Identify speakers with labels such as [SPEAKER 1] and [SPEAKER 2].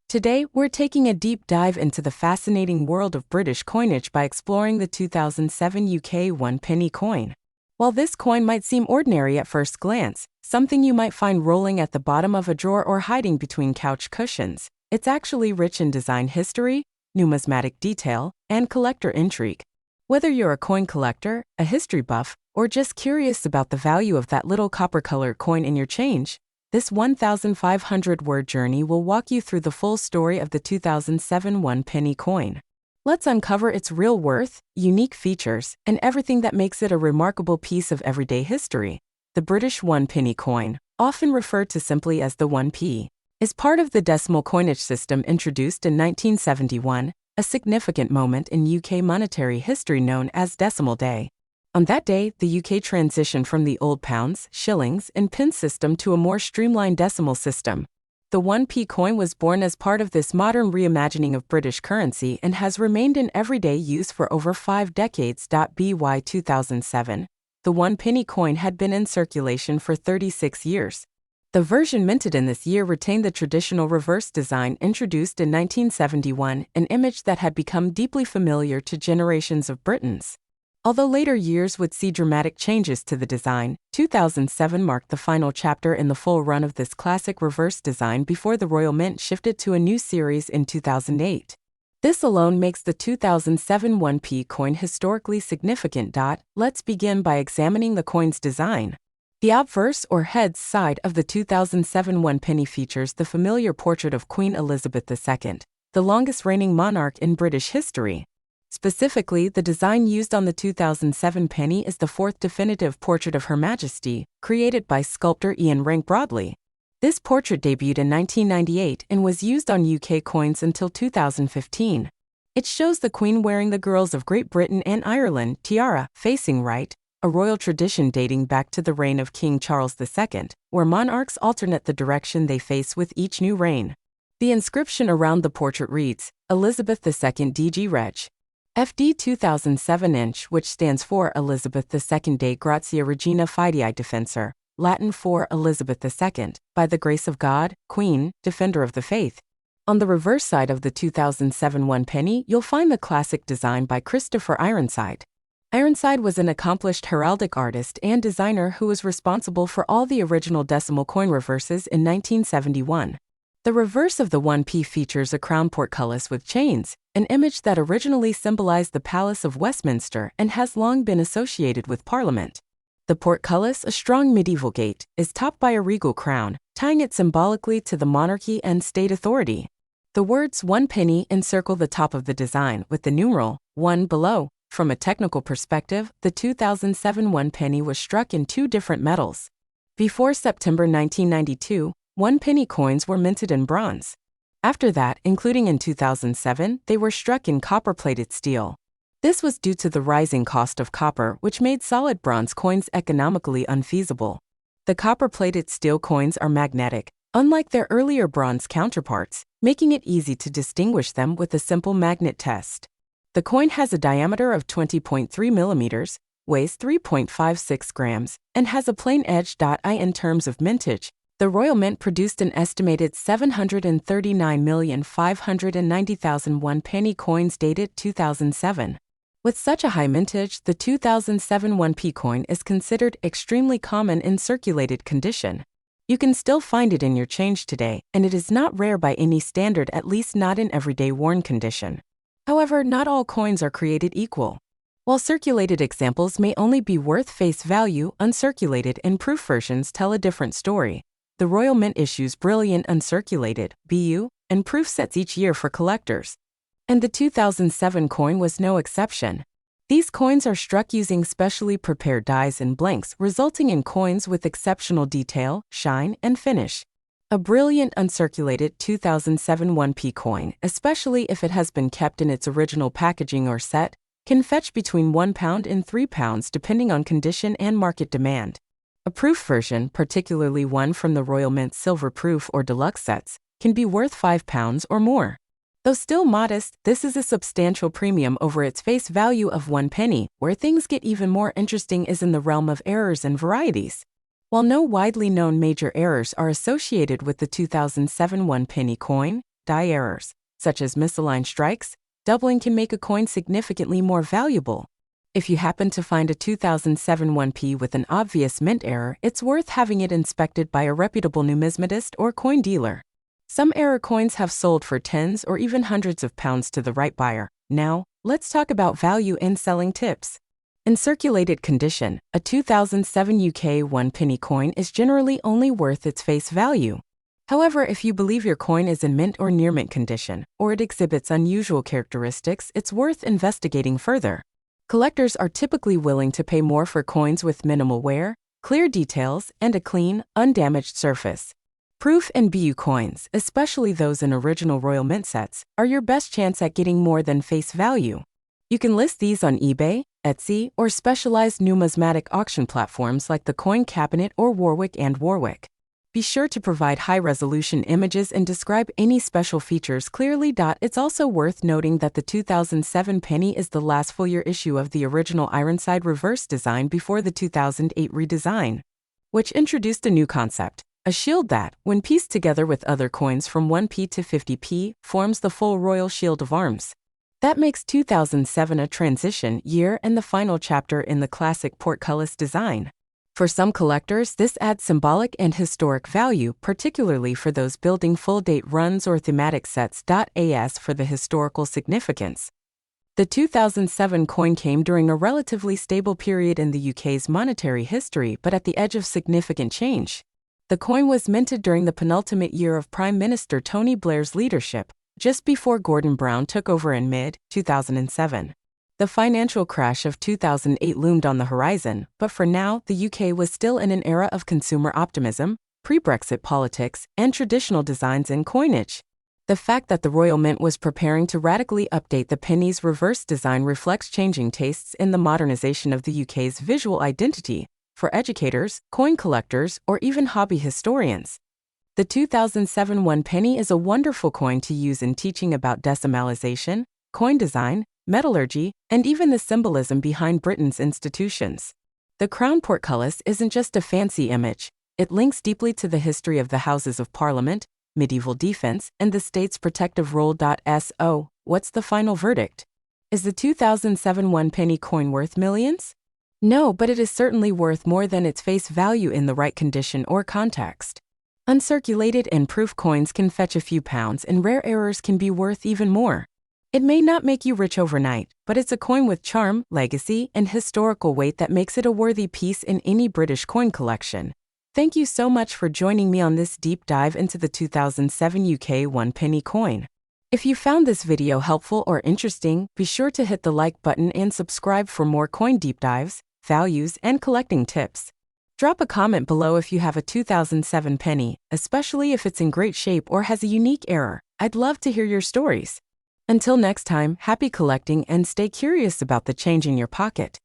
[SPEAKER 1] Today, we're taking a deep dive into the fascinating world of British coinage by exploring the 2007 UK 1 penny coin. While this coin might seem ordinary at first glance, something you might find rolling at the bottom of a drawer or hiding between couch cushions, it's actually rich in design history, numismatic detail, and collector intrigue. Whether you're a coin collector, a history buff, or just curious about the value of that little copper-colored coin in your change, this 1,500-word journey will walk you through the full story of the 2007 1 penny coin. Let's uncover its real worth, unique features, and everything that makes it a remarkable piece of everyday history. The British 1 penny coin, often referred to simply as the 1p, is part of the decimal coinage system introduced in 1971, a significant moment in UK monetary history known as Decimal Day. On that day, the UK transitioned from the old pounds, shillings, and pence system to a more streamlined decimal system. The 1p coin was born as part of this modern reimagining of British currency and has remained in everyday use for over 5 decades. By 2007, the 1 penny coin had been in circulation for 36 years. The version minted in this year retained the traditional reverse design introduced in 1971, an image that had become deeply familiar to generations of Britons. Although later years would see dramatic changes to the design, 2007 marked the final chapter in the full run of this classic reverse design before the Royal Mint shifted to a new series in 2008. This alone makes the 2007 1p coin historically significant. Let's begin by examining the coin's design. The obverse or heads side of the 2007 1 penny features the familiar portrait of Queen Elizabeth II, the longest reigning monarch in British history. Specifically, the design used on the 2007 penny is the fourth definitive portrait of Her Majesty, created by sculptor Ian Rank Broadley. This portrait debuted in 1998 and was used on UK coins until 2015. It shows the Queen wearing the Girls of Great Britain and Ireland tiara, facing right, a royal tradition dating back to the reign of King Charles II, where monarchs alternate the direction they face with each new reign. The inscription around the portrait reads, Elizabeth II DG Reg. FD 2007 inch, which stands for Elizabeth II de Gratia Regina Fidei Defensor, Latin for Elizabeth II, by the grace of God, Queen, Defender of the Faith. On the reverse side of the 2007 1 penny, you'll find the classic design by Christopher Ironside. Ironside was an accomplished heraldic artist and designer who was responsible for all the original decimal coin reverses in 1971. The reverse of the 1p features a crown portcullis with chains, an image that originally symbolized the Palace of Westminster and has long been associated with Parliament. The portcullis, a strong medieval gate, is topped by a regal crown, tying it symbolically to the monarchy and state authority. The words 1 penny encircle the top of the design, with the numeral 1 below. From a technical perspective, the 2007 1 penny was struck in 2 different metals. Before September 1992, 1 penny coins were minted in bronze. After that, including in 2007, they were struck in copper-plated steel. This was due to the rising cost of copper, which made solid bronze coins economically unfeasible. The copper-plated steel coins are magnetic, unlike their earlier bronze counterparts, making it easy to distinguish them with a simple magnet test. The coin has a diameter of 20.3 millimeters, weighs 3.56 grams, and has a plain edge. In terms of mintage, the Royal Mint produced an estimated 739,590,000 1 penny coins dated 2007. With such a high mintage, the 2007 1p coin is considered extremely common in circulated condition. You can still find it in your change today, and it is not rare by any standard, at least not in everyday worn condition. However, not all coins are created equal. While circulated examples may only be worth face value, uncirculated and proof versions tell a different story. The Royal Mint issues brilliant uncirculated (BU) and proof sets each year for collectors. And the 2007 coin was no exception. These coins are struck using specially prepared dies and blanks, resulting in coins with exceptional detail, shine, and finish. A brilliant uncirculated 2007 1p coin, especially if it has been kept in its original packaging or set, can fetch between £1 and £3 depending on condition and market demand. A proof version, particularly one from the Royal Mint Silver Proof or Deluxe sets, can be worth £5 or more. Though still modest, this is a substantial premium over its face value of 1 penny. Where things get even more interesting is in the realm of errors and varieties. While no widely known major errors are associated with the 2007 1 penny coin, die errors, such as misaligned strikes, doubling can make a coin significantly more valuable. If you happen to find a 2007 1p with an obvious mint error, it's worth having it inspected by a reputable numismatist or coin dealer. Some error coins have sold for tens or even hundreds of pounds to the right buyer. Now, let's talk about value and selling tips. In circulated condition, a 2007 UK 1 penny coin is generally only worth its face value. However, if you believe your coin is in mint or near mint condition, or it exhibits unusual characteristics, it's worth investigating further. Collectors are typically willing to pay more for coins with minimal wear, clear details, and a clean, undamaged surface. Proof and BU coins, especially those in original Royal Mint sets, are your best chance at getting more than face value. You can list these on eBay, Etsy, or specialized numismatic auction platforms like the Coin Cabinet or Warwick and Warwick. Be sure to provide high-resolution images and describe any special features clearly. It's also worth noting that the 2007 penny is the last full-year issue of the original Ironside reverse design before the 2008 redesign, which introduced a new concept, a shield that, when pieced together with other coins from 1p to 50p, forms the full Royal Shield of Arms. That makes 2007 a transition year and the final chapter in the classic portcullis design. For some collectors, this adds symbolic and historic value, particularly for those building full-date runs or thematic sets. As for the historical significance, the 2007 coin came during a relatively stable period in the UK's monetary history, but at the edge of significant change. The coin was minted during the penultimate year of Prime Minister Tony Blair's leadership, just before Gordon Brown took over in mid-2007. The financial crash of 2008 loomed on the horizon, but for now, the UK was still in an era of consumer optimism, pre-Brexit politics, and traditional designs in coinage. The fact that the Royal Mint was preparing to radically update the penny's reverse design reflects changing tastes in the modernization of the UK's visual identity for educators, coin collectors, or even hobby historians. The 2007 1 penny is a wonderful coin to use in teaching about decimalization, coin design, metallurgy, and even the symbolism behind Britain's institutions. The crown portcullis isn't just a fancy image, it links deeply to the history of the Houses of Parliament, medieval defense, and the state's protective role. So, what's the final verdict? Is the 2007 1 penny coin worth millions? No, but it is certainly worth more than its face value in the right condition or context. Uncirculated and proof coins can fetch a few pounds, and rare errors can be worth even more. It may not make you rich overnight, but it's a coin with charm, legacy, and historical weight that makes it a worthy piece in any British coin collection. Thank you so much for joining me on this deep dive into the 2007 UK 1 penny coin. If you found this video helpful or interesting, be sure to hit the like button and subscribe for more coin deep dives, values, and collecting tips. Drop a comment below if you have a 2007 penny, especially if it's in great shape or has a unique error. I'd love to hear your stories. Until next time, happy collecting and stay curious about the change in your pocket.